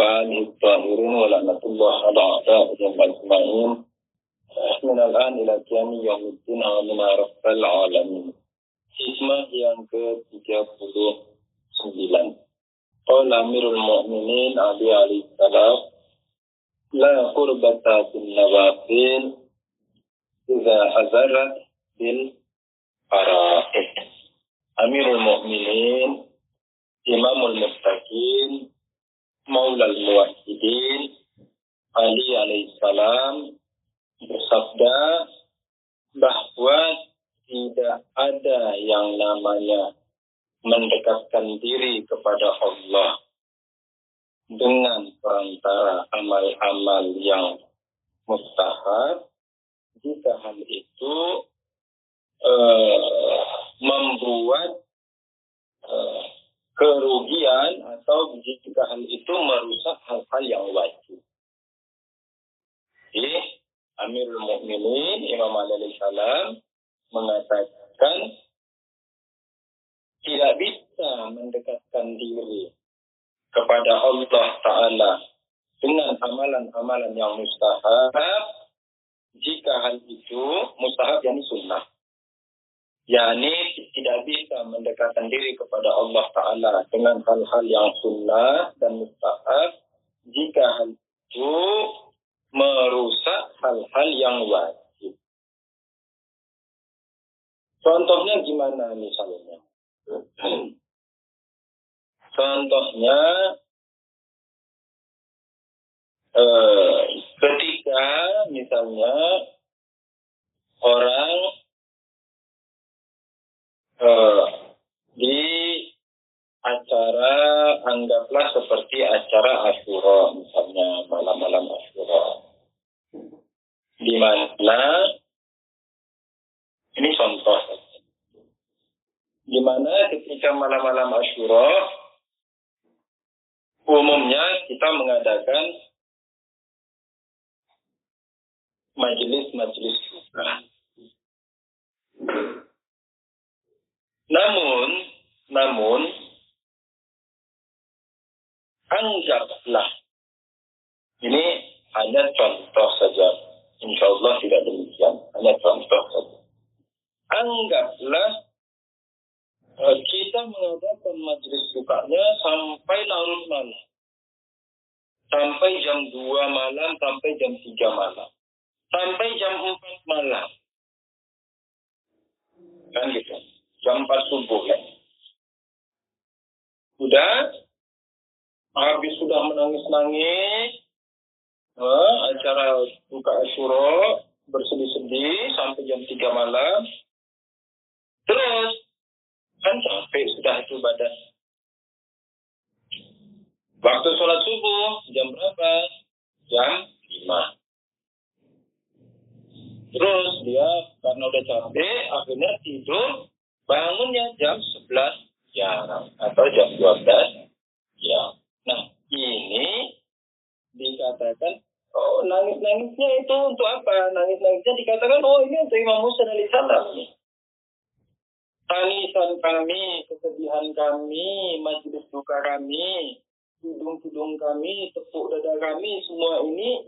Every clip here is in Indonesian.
وآله الطاهرين ولعنة الله على أعدائهم أجمعين من الآن إلى قيام يوم الدين آمين يا رب العالمين. Hikmah yang ke-39. Qala Amirul Mu'minin Ali alaihi salam, la qurbata bin nawafil idza hazarat bil fara'id. Amirul Mu'minin, Imamul Muttaqin, Maulal Muwahhidin Ali alaihi salam bersabda bahwa tidak ada yang namanya mendekatkan diri kepada Allah dengan perantara amal-amal yang mustahab jika hal itu membuat kerugian atau jika hal itu merusak hal-hal yang wajib. Jadi Amirul Mukminin Imam Ali alaihi salam mengatakan tidak bisa mendekatkan diri kepada Allah Ta'ala dengan amalan-amalan yang mustahab jika hal itu mustahab yakni sunnah. yakni tidak bisa mendekatkan diri kepada Allah Ta'ala dengan hal-hal yang sunnah dan mustahab jika hal itu merusak hal-hal yang wajib. Contohnya gimana misalnya? Contohnya ketika misalnya orang di acara, anggaplah seperti acara Asyura misalnya, malam-malam Asyura, di mana ini contoh, di mana ketika malam-malam Asyura umumnya kita mengadakan majelis-majelis duka. Namun anggaplah ini hanya contoh saja. Insya Allah tidak demikian, hanya contoh saja. Anggaplah kita mengadakan majelis dukanya sampai larut malam, sampai jam 2 malam, sampai jam 3 malam, sampai jam 4 malam, kan gitu, jam 4 subuh ya. Habis sudah menangis-nangis, acara buka Asyura bersedih-sedih sampai jam 3 malam. Terus kan capek sudah itu badan. Waktu sholat subuh jam berapa? Jam 5. Terus dia karena udah capek akhirnya tidur, bangunnya jam 11 siang atau jam 12 siang. Nah, ini dikatakan, nangis-nangisnya itu untuk apa? Nangis-nangisnya dikatakan, ini untuk Imam Musa alaihi salam. Tangisan kami, kesedihan kami, majelis duka kami, hidung-hidung kami, tepuk dada kami, semua ini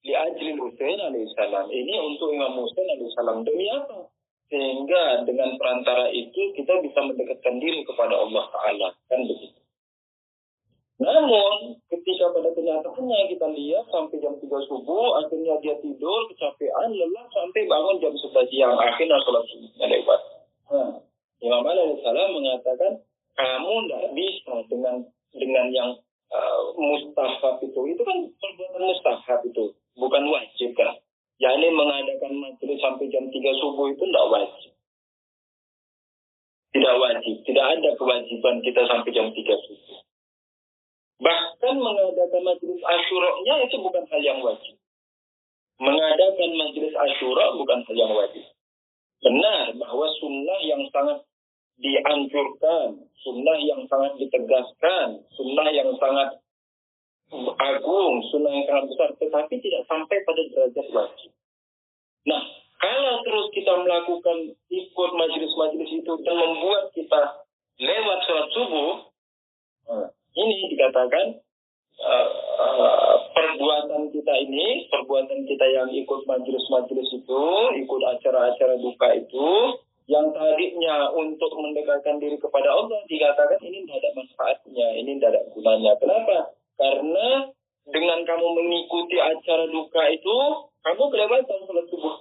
li ajlil Husain alaihi salam. Ini untuk Imam Husain alaihi salam. Demi apa? Sehingga dengan perantara itu kita bisa mendekatkan diri kepada Allah Ta'ala. Kan begitu. Namun, ketika pada kenyataannya kita lihat sampai jam 3 subuh, akhirnya dia tidur, kecapean, lelah, sampai bangun jam 11 siang. Akhirnya sholat subuhnya lewat. Imam Ali alaihi salam mengatakan, kamu tidak bisa dengan yang mustahab itu. Itu kan perbuatan mustahab itu, bukan wajib kan. Yakni mengadakan majelis sampai jam 3 subuh itu tidak wajib. Tidak wajib. Tidak ada kewajiban kita sampai jam 3 subuh. Bahkan mengadakan majelis Asyura-nya itu bukan hal yang wajib. Mengadakan majelis Asyura bukan hal yang wajib. Benar bahwa sunnah yang sangat dianjurkan, sunnah yang sangat ditegaskan, sunnah yang sangat agung, sunnah yang sangat besar, tetapi tidak sampai pada derajat wajib. Nah, kalau terus kita melakukan ikut majelis-majelis itu dan membuat kita lewat sholat subuh, ini dikatakan perbuatan kita yang ikut majelis-majelis itu, ikut acara-acara duka itu, yang tadinya untuk mendekatkan diri kepada Allah, dikatakan ini tidak ada manfaatnya, ini tidak ada gunanya. Kenapa? Karena dengan kamu mengikuti acara duka itu, kamu kelewatan sholat subuh.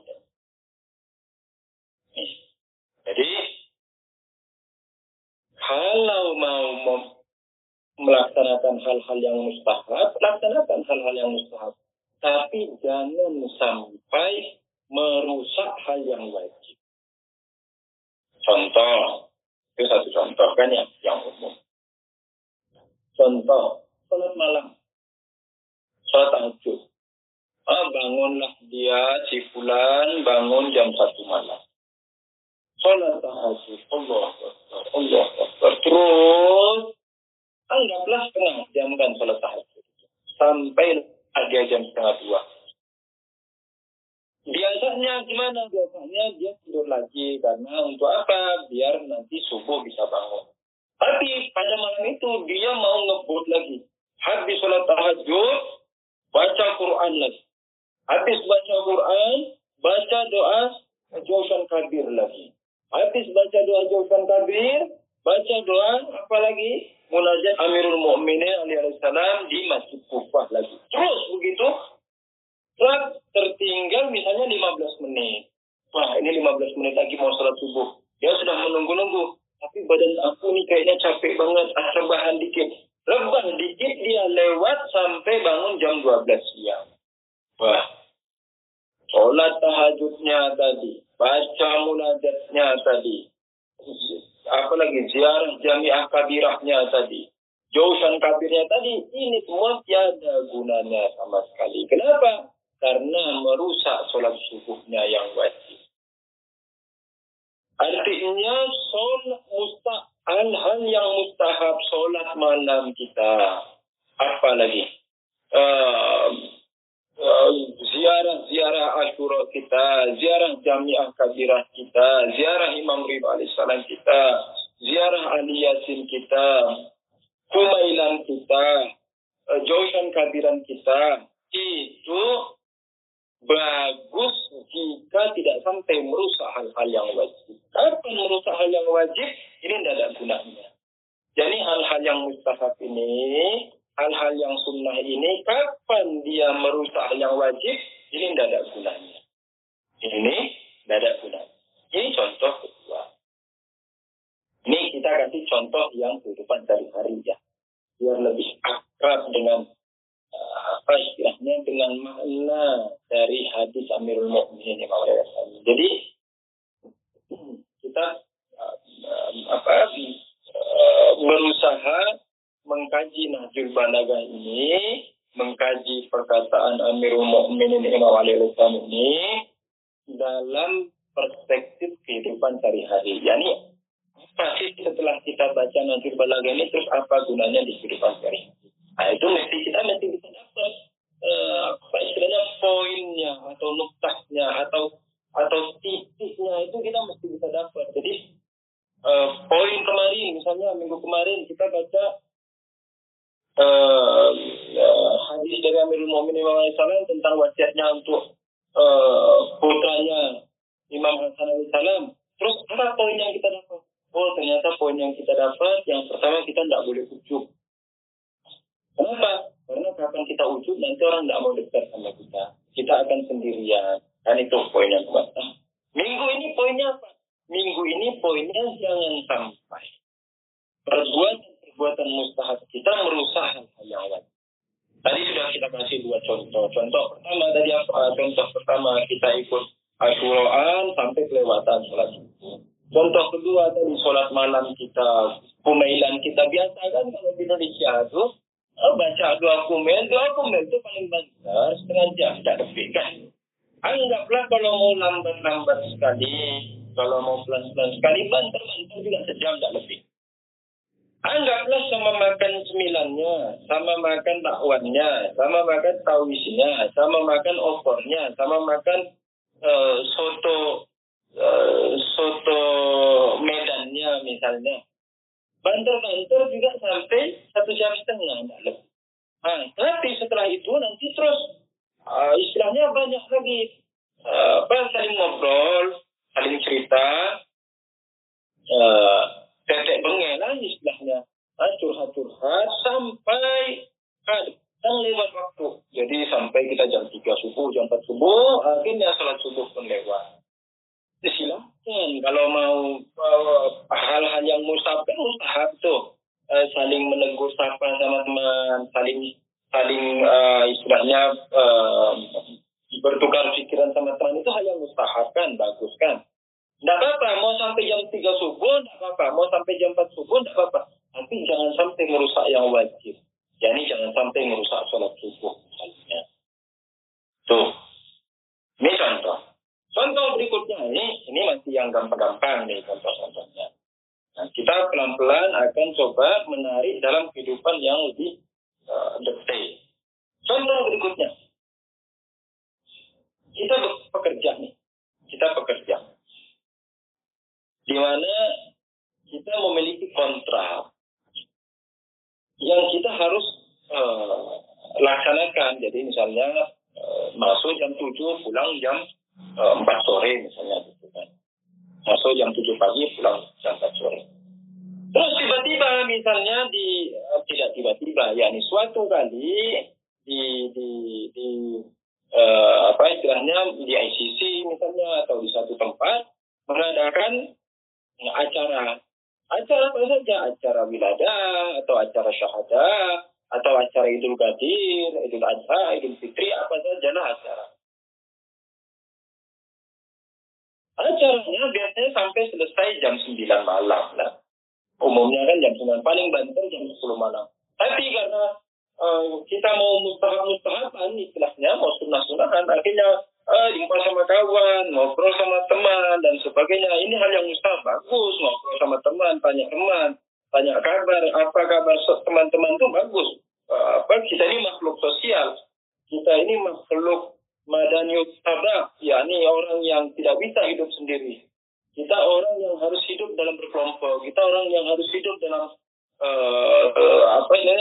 Jadi, kalau mau melaksanakan hal-hal yang mustahab, laksanakan hal-hal yang mustahab. Tapi jangan sampai merusak hal yang wajib. Contoh, itu satu contoh kan yang umum. Contoh, sholat malam, sholat tahajud. Bangunlah dia, si fulan, bangun jam 1 malam. Sholat tahajud, Allah Akbar. Terus, anggaplah setengah jam kan sholat tahajud. Sampai ada jam 1:30. Biasanya gimana? Biasanya dia tidur lagi. Karena untuk apa? Biar nanti subuh bisa bangun. Tapi pada malam itu dia mau ngebut lagi. Habis sholat tahajud, baca Quran lagi. Habis baca Quran, baca doa jauhan kabir lagi. Habis baca doa jauhan kabir, baca doa apa lagi? Munajat Amirul Mukminin alaihi salam di Masjid Kufah lagi. Terus begitu, tertinggal misalnya 15 menit. Wah, ini 15 menit lagi mau sholat subuh. Dia sudah menunggu-nunggu. Tapi badan aku nih kayaknya capek banget. Rebahan dikit. Rebah dikit dia lewat sampai bangun jam 12 siang. Wah, sholat tahajudnya tadi. Baca munajatnya tadi. Apalagi ziarah jamiah kabirahnya tadi. Jauhan kabirnya tadi. Ini semua tiada gunanya sama sekali. Kenapa? Karena merusak sholat subuhnya yang wajib. Artinya hal-hal yang mustahab sholat malam kita. Apalagi ziarah Asyura kita, ziarah Jamiah Kabirah kita, ziarah Imam Ridha alaihissalam kita, ziarah Ali Yasin kita, Kumailan kita, Jauhan Kabiran kita. Itu bagus jika tidak sampai merusak hal-hal yang wajib. Kapan merusak hal yang wajib? Ini tidak ada gunanya. Jadi hal-hal yang mustahab ini, hal-hal yang sunnah ini, kapan dia merusak hal yang wajib? Ini tidak ada gunanya. Ini tidak ada gunanya. Ini contoh kedua. Ini kita kasih contoh yang kehidupan sehari-hari ya. Biar lebih akrab dengan apa istilahnya, dengan makna dari hadis Amirul Mukminin. Jadi kita berusaha mengkaji Nahjul Balaghah ini, mengkaji perkataan Amirul Mukminin Imam Ali Al-Salam ini dalam perspektif kehidupan sehari-hari. Yani pasti setelah kita baca Nahjul Balaghah ini, terus apa gunanya di kehidupan sehari-hari? Nah, itu kita mesti bisa dapat apa istilahnya, poinnya atau nuktahnya atau titiknya, itu kita mesti bisa dapat. Jadi poin kemarin, misalnya minggu kemarin kita baca hadis dari Amirul Mukminin SAW tentang wasiatnya untuk putranya Imam Hasan alaihissalam. Terus apa poin yang kita dapat? Oh, ternyata poin yang kita dapat, yang pertama, kita tidak boleh ujub. Kenapa? Karena kapan kita ujub, nanti orang tidak mau dekat sama kita. Kita akan sendirian. Kan itu poin yang pertama. Minggu ini poinnya apa? Minggu ini poinnya jangan sampai perbuatan mustahab kita merusak hal-hal yang wajib. Tadi sudah kita kasih 2 contoh. Contoh pertama tadi apa? Contoh pertama kita ikut Asyuraan sampai kelewatan sholat subuh. Contoh kedua tadi sholat malam kita, kumailan kita biasa kan kalau di Indonesia itu baca 2 kumail itu paling besar setengah jam, tidak lebih kan. Anggaplah kalau mau lambat-lambat sekali, kalau mau pelan-pelan sekali, banter-banter juga sejam, tidak lebih. Anggaplah sama makan cemilannya, sama makan bakwannya, sama makan tawisnya, sama makan opornya, sama makan soto Medannya misalnya. Banter-banter juga sampai 1,5 jam, tidak lebih. Tapi setelah itu nanti terus istilahnya banyak lagi saling ngobrol, saling cerita, tetek bengelan istilahnya, curhat-curhat sampai dan lewat waktu. Jadi sampai kita jam 3 subuh, jam 4 subuh, akhirnya sholat subuh pun lewat. Silakan kalau mau hal-hal yang mustahab tuh, saling menegur sapa sama teman, saling istilahnya bertukar pikiran sama teman, itu hal yang mustahab kan, bagus kan. Tidak apa-apa, mau sampai jam 3 subuh, tidak apa-apa. Mau sampai jam 4 subuh, tidak apa-apa. Tapi jangan sampai merusak yang wajib. Yani jangan sampai merusak sholat subuh misalnya. Tuh, ini contoh. Contoh berikutnya ini masih yang gampang-gampang nih contoh-contohnya. Nah, kita pelan-pelan akan coba menarik dalam kehidupan yang lebih detail. Contoh berikutnya. Kita bekerja nih. Kita bekerja. Di mana kita memiliki kontrak yang kita harus laksanakan. Jadi misalnya masuk jam 7, pulang jam 4 sore misalnya gitu kan. Masuk jam 7 pagi, pulang jam 4 sore. Terus tiba-tiba misalnya tidak tiba-tiba, yakni suatu kali istilahnya di ICC misalnya atau di satu tempat mengadakan acara apa saja, acara wiladah atau acara syahadah atau acara Idul Qadir, Idul Adha, Idul Fitri, apa saja lah acara. Acaranya biasanya sampai selesai jam 9 malam lah. Umumnya kan jam 9, paling banter jam 10 malam. Tapi karena kita mau mustahab-mustahaban istilahnya, mau sunnah-sunnahan, akhirnya jumpa sama kawan, ngobrol sama teman dan sebagainya. Ini hal yang mustahab, bagus. Ngobrol sama teman, tanya kabar, apa kabar teman-teman itu bagus. Kita ini makhluk sosial, kita ini makhluk madaniyut tabak, yakni orang yang tidak bisa hidup sendiri. Kita orang yang harus hidup dalam berkelompok, kita orang yang harus hidup dalam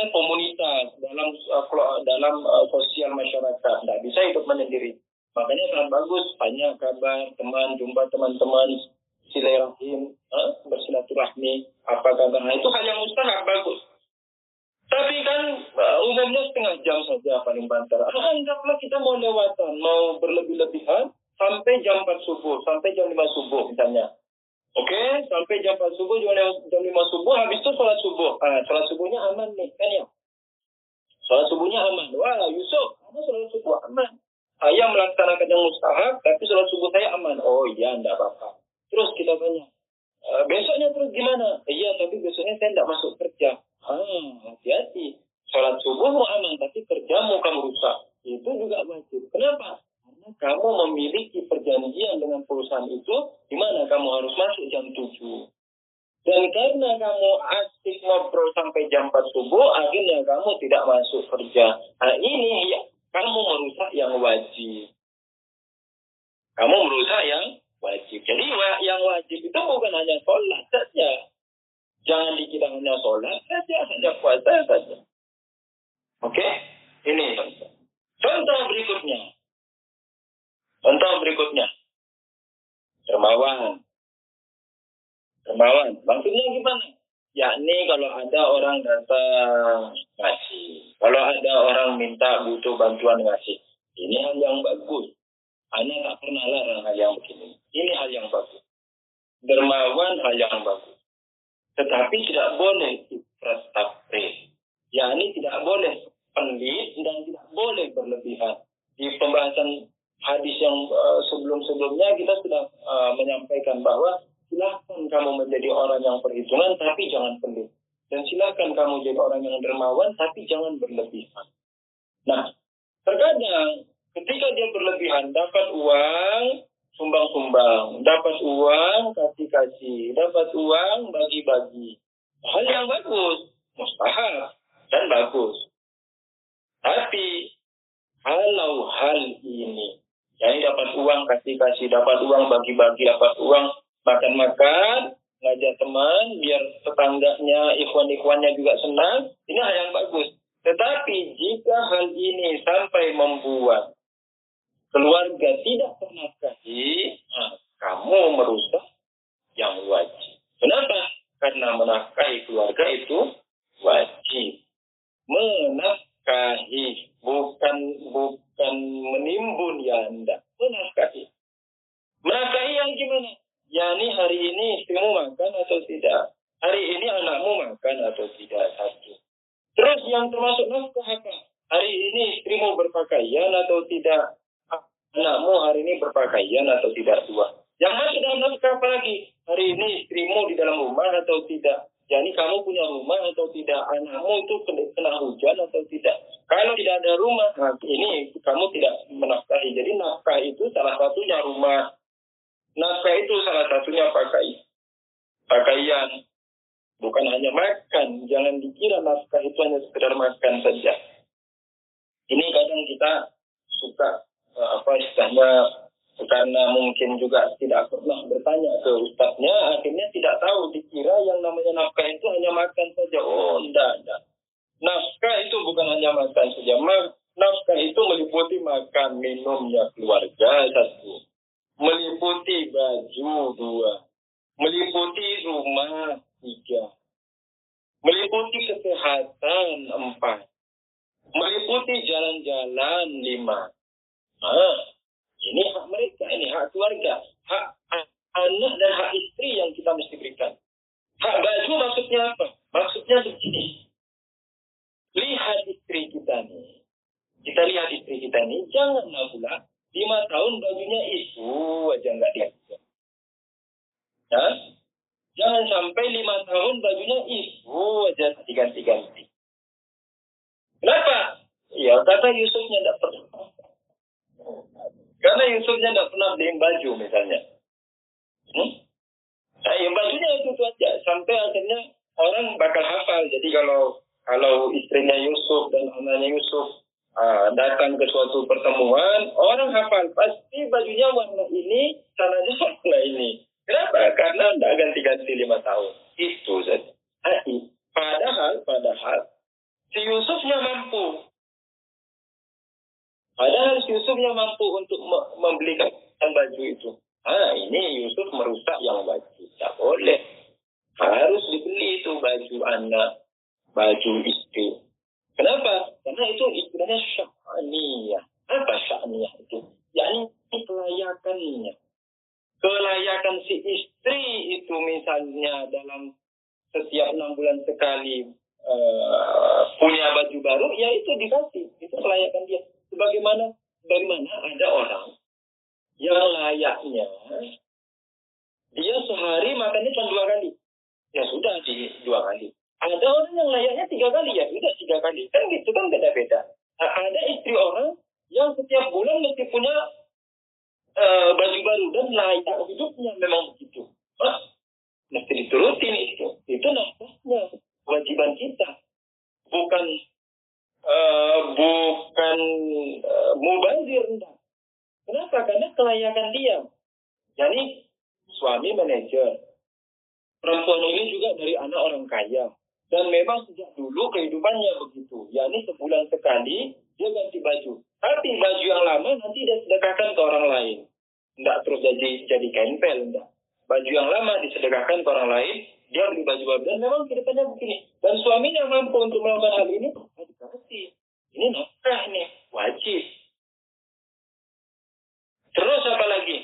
komunitas, dalam sosial masyarakat. Tidak bisa hidup menyendiri. Makanya sangat bagus tanya kabar teman, jumpa teman-teman, silaturahim, bersilaturahmi, apa kabar. Nah, itu hal yang mustahab, bagus. Tapi kan umumnya setengah jam saja paling banter. Anggaplah kita mau lewatan, mau berlebih-lebihan sampai jam 4 subuh, sampai jam 5 subuh misalnya. Oke, sampai jam 4 subuh, jam 5 subuh, habis itu sholat subuh. Sholat subuhnya aman nih, kan ya? Sholat subuhnya aman. Wah, Yusuf, kamu sholat subuh aman. Saya melaksanakan yang mustahab, tapi sholat subuh saya aman. Oh iya, enggak apa-apa. Terus kita tanya, besoknya terus gimana? Iya, tapi besoknya saya enggak masuk kerja. Hati-hati. Sholat subuhmu aman, tapi kerjamu kamu rusak. Itu juga wajib. Kenapa? Karena kamu memiliki perjanjian dengan perusahaan itu, di mana kamu harus masuk jam 7. Dan karena kamu asik ngobrol sampai jam 4 subuh, akhirnya kamu tidak masuk kerja. Nah ini ya, kamu merusak yang wajib. Kamu merusak yang wajib. Jadi yang wajib itu bukan hanya sholat saja. Jangan dikira hanya sholat saja, hanya puasa saja. Oke? Ini contoh. Contoh berikutnya. Dermawan. Maksudnya gimana? Yakni kalau ada orang datang ngasih. Kalau ada orang minta butuh bantuan ngasih. Ini hal yang bagus. Anda tak pernah larang hal yang begini. Ini hal yang bagus. Dermawan hal yang bagus. Tetapi tidak boleh ifrat tafrih. Yakni tidak boleh pelit dan tidak boleh berlebihan. Di pembahasan hadis yang sebelum-sebelumnya kita sudah menyampaikan bahwa silakan kamu menjadi orang yang perhitungan tapi jangan pelit. Dan silakan kamu jadi orang yang dermawan tapi jangan berlebihan. Nah, terkadang ketika dia berlebihan, dapat uang, sumbang-sumbang, dapat uang, kasih-kasih, dapat uang, bagi-bagi. Hal yang bagus, mustahab dan bagus. Tapi kalau hal ini, yang dapat uang, kasih-kasih, dapat uang, bagi-bagi, dapat uang, makan-makan, ngajak teman, biar tetangganya, ikhwan-ikhwannya juga senang, ini hal yang bagus. Tetapi jika hal ini sampai membuat keluarga tidak ternafkahi, kamu merusak yang wajib. Kenapa? Karena menafkahi keluarga itu wajib. Menafkahi, bukan menimbun ya Anda. Menafkahi. Menafkahi yang gimana? Yani hari ini istrimu makan atau tidak? Hari ini anakmu makan atau tidak? Satu. Terus yang termasuk nafkah apa? Hari ini istrimu berpakaian atau tidak? Anakmu hari ini berpakaian atau tidak? Dua. Yang masuk dalam nafkah apa lagi? Hari ini istrimu di dalam rumah atau tidak? Yani kamu punya rumah atau tidak? Anakmu itu kena hujan atau tidak? Kalau tidak ada rumah, ini kamu tidak menafkahi. Jadi nafkah itu salah satunya rumah. Nafkah itu salah satunya pakaian. Bukan hanya makan. Jangan dikira nafkah itu hanya sekedar makan saja. Ini kadang kita suka istilahnya, karena mungkin juga tidak pernah bertanya ke ustadznya, akhirnya tidak tahu, dikira yang namanya nafkah itu hanya makan saja. Oh, tidak. Nafkah itu bukan hanya makan saja. Nafkah itu meliputi makan, minumnya keluarga, satu. Meliputi baju, dua. Meliputi rumah, tiga. Meliputi kesehatan, empat. Meliputi jalan-jalan, lima. Ini hak mereka, ini hak keluarga. Hak anak dan hak istri yang kita mesti berikan. Hak baju maksudnya apa? Maksudnya begini. Lihat istri kita nih. Kita lihat istri kita nih, janganlah pula 5 tahun bajunya itu aja nggak diganti. Ya? Jangan sampai 5 tahun bajunya itu aja diganti-ganti. Kenapa? Ya, karena Yusufnya tidak pernah. Karena Yusufnya tidak pernah beliin baju misalnya. Nah, yang bajunya itu aja. Sampai akhirnya orang bakal hafal. Jadi kalau istrinya Yusuf dan anaknya Yusuf datang ke suatu pertemuan, orang hafal. Pasti bajunya warna ini, caranya warna ini. Kenapa? Karena tidak ganti-ganti 5 tahun. Itu saja. Padahal si Yusufnya mampu. Padahal si Yusufnya mampu untuk membelikan baju itu. Ini Yusuf merusak yang wajib. Tak boleh. Harus dibeli itu baju anak, baju istri. Kenapa? Karena itu istilahnya sya'niyah. Apa sya'niyah itu? Yakni kelayakannya. Kelayakan si istri itu misalnya dalam setiap 6 bulan sekali punya baju baru, ya itu dikasih. Itu kelayakan dia. Bagaimana ada orang yang layaknya dia sehari makannya cuma 2 kali. Ya sudah, 2 kali. Ada orang yang layaknya 3 kali, ya sudah 3 kali. Kan gitu kan beda-beda. Ada istri orang yang setiap bulan mesti punya baju baru dan layak hidupnya memang begitu. Mesti diturutin itu. Itu nafkahnya, kewajiban kita. Bukan mubazir, enggak. Kenapa? Karena kelayakan dia. Jadi suami manajer. Perempuan ini juga dari anak orang kaya. Dan memang sejak dulu kehidupannya begitu. Yani sebulan sekali dia ganti baju. Tapi baju yang lama nanti dia sedekahkan ke orang lain. Tidak terus jadi kempel. Enggak. Baju yang lama disedekahkan ke orang lain. Dia beli baju baru. Dan memang kehidupannya begini. Dan suaminya mampu untuk melakukan hal ini. Dikasih. Ini nafkah nih. Wajib. Terus apa lagi?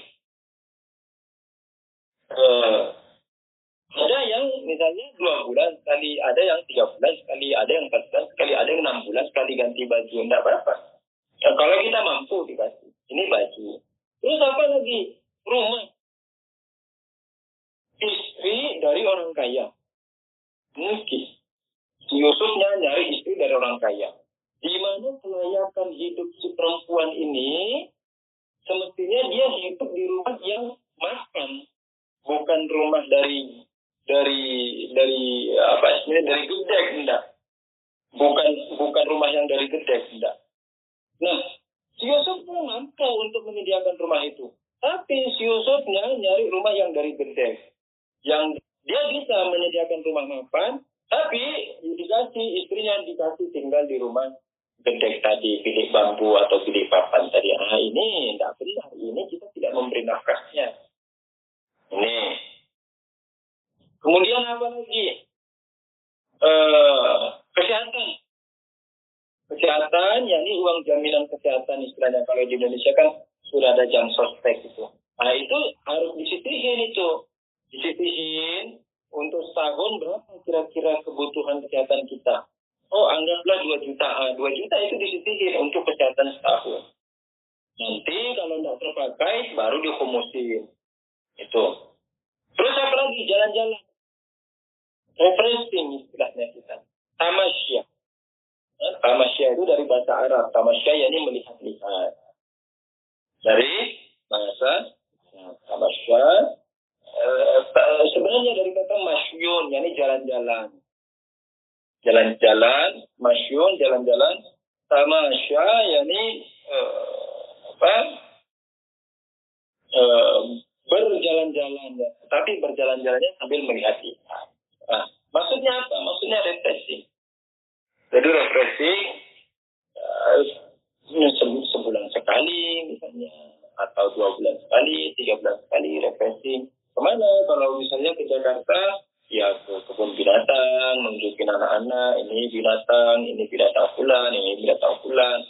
Ada yang misalnya 2 bulan sekali, ada yang 3 bulan sekali, ada yang 4 bulan sekali, ada yang 6 bulan sekali ganti baju. Tidak apa-apa. Ya, kalau kita mampu dikasih. Ini baju. Terus apa lagi? Rumah. Istri dari orang kaya. Mungkin. Yusufnya nyari istri dari orang kaya. Di mana kelayakan hidup si perempuan ini, semestinya dia hidup di rumah yang makan. Bukan rumah dari gedek, enggak. Bukan rumah yang dari gedek, enggak. Nah, si Yusufnya mampu untuk menyediakan rumah itu. Tapi si Yusufnya nyari rumah yang dari gedek. Yang dia bisa menyediakan rumah mapan, Tapi istrinya dikasih tinggal di rumah gendek tadi, bilik bambu atau bilik papan tadi. Ini tidak benar. Ini kita tidak memberi nafkahnya. Ini. Kemudian apa lagi? Kesehatan. Kesehatan, yakni uang jaminan kesehatan istilahnya. Kalau di Indonesia kan sudah ada jam sostek itu. Itu harus disisihin itu. Disisihin untuk setahun berapa kira-kira kebutuhan kesehatan kita. Anggaplah 2 juta. 2 juta itu disisihin untuk kesehatan setahun. Nanti kalau tidak terpakai, baru dihumusin. Itu. Terus apa lagi? Jalan-jalan. Refreshing istilahnya kita. Tamasya. Tamasya itu dari bahasa Arab. Tamasya yakni melihat-lihat. Dari bahasa tamasya. Sebenarnya dari kata masyun, yakni jalan-jalan. Jalan-jalan, masyun, jalan-jalan. Tamasya yakni berjalan-jalan, ya. Tapi berjalan-jalannya sambil melihat-lihat. Maksudnya apa? Maksudnya refreshing. Jadi refreshing sebulan sekali misalnya, atau 2 bulan sekali, 3 bulan sekali refreshing. Kemana? Kalau misalnya ke Jakarta, ya ke kebun binatang, menunjukin anak-anak, ini binatang fulan, ini binatang fulan.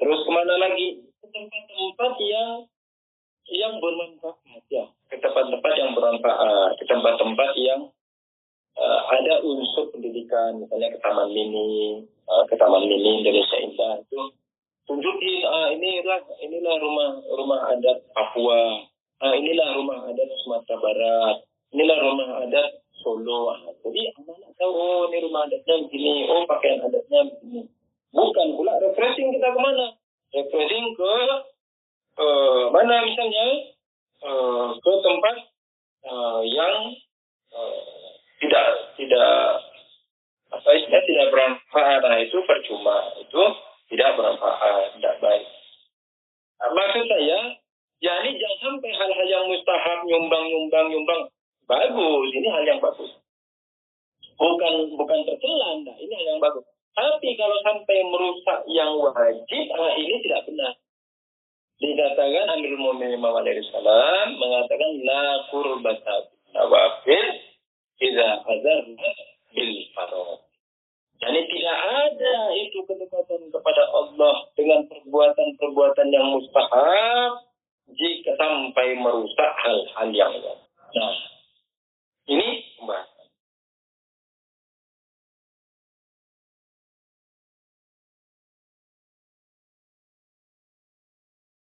Terus kemana lagi? Ke tempat-tempat yang bermanfaat, ya. Ke tempat-tempat yang bermanfaat, ke tempat-tempat yang ada unsur pendidikan, misalnya ke Taman Mini Indonesia Indah itu tunjukin inilah rumah adat Papua, inilah rumah adat Sumatera Barat, inilah rumah adat Solo. Jadi anak-anak tahu, ini rumah adatnya begini, pakaian adatnya begini. Bukan pula refreshing kita kemana? Refreshing ke mana misalnya ke tempat yang tidak bermanfaat. Itu percuma, itu tidak bermanfaat, tidak baik. Maksud saya, ini jangan sampai hal-hal yang mustahab, nyumbang bagus, ini hal yang bagus. Bukan tercela, ini hal yang bagus. Tapi kalau sampai merusak yang wajib, ini tidak benar. Dikatakan Amirul Mukminin Muhammad SAW mengatakan la qurbata nawafil idza azarna bil farad. Jadi tidak ada itu kedekatan kepada Allah dengan perbuatan-perbuatan yang mustahab jika sampai merusak hal-hal yang wajib. Nah, ini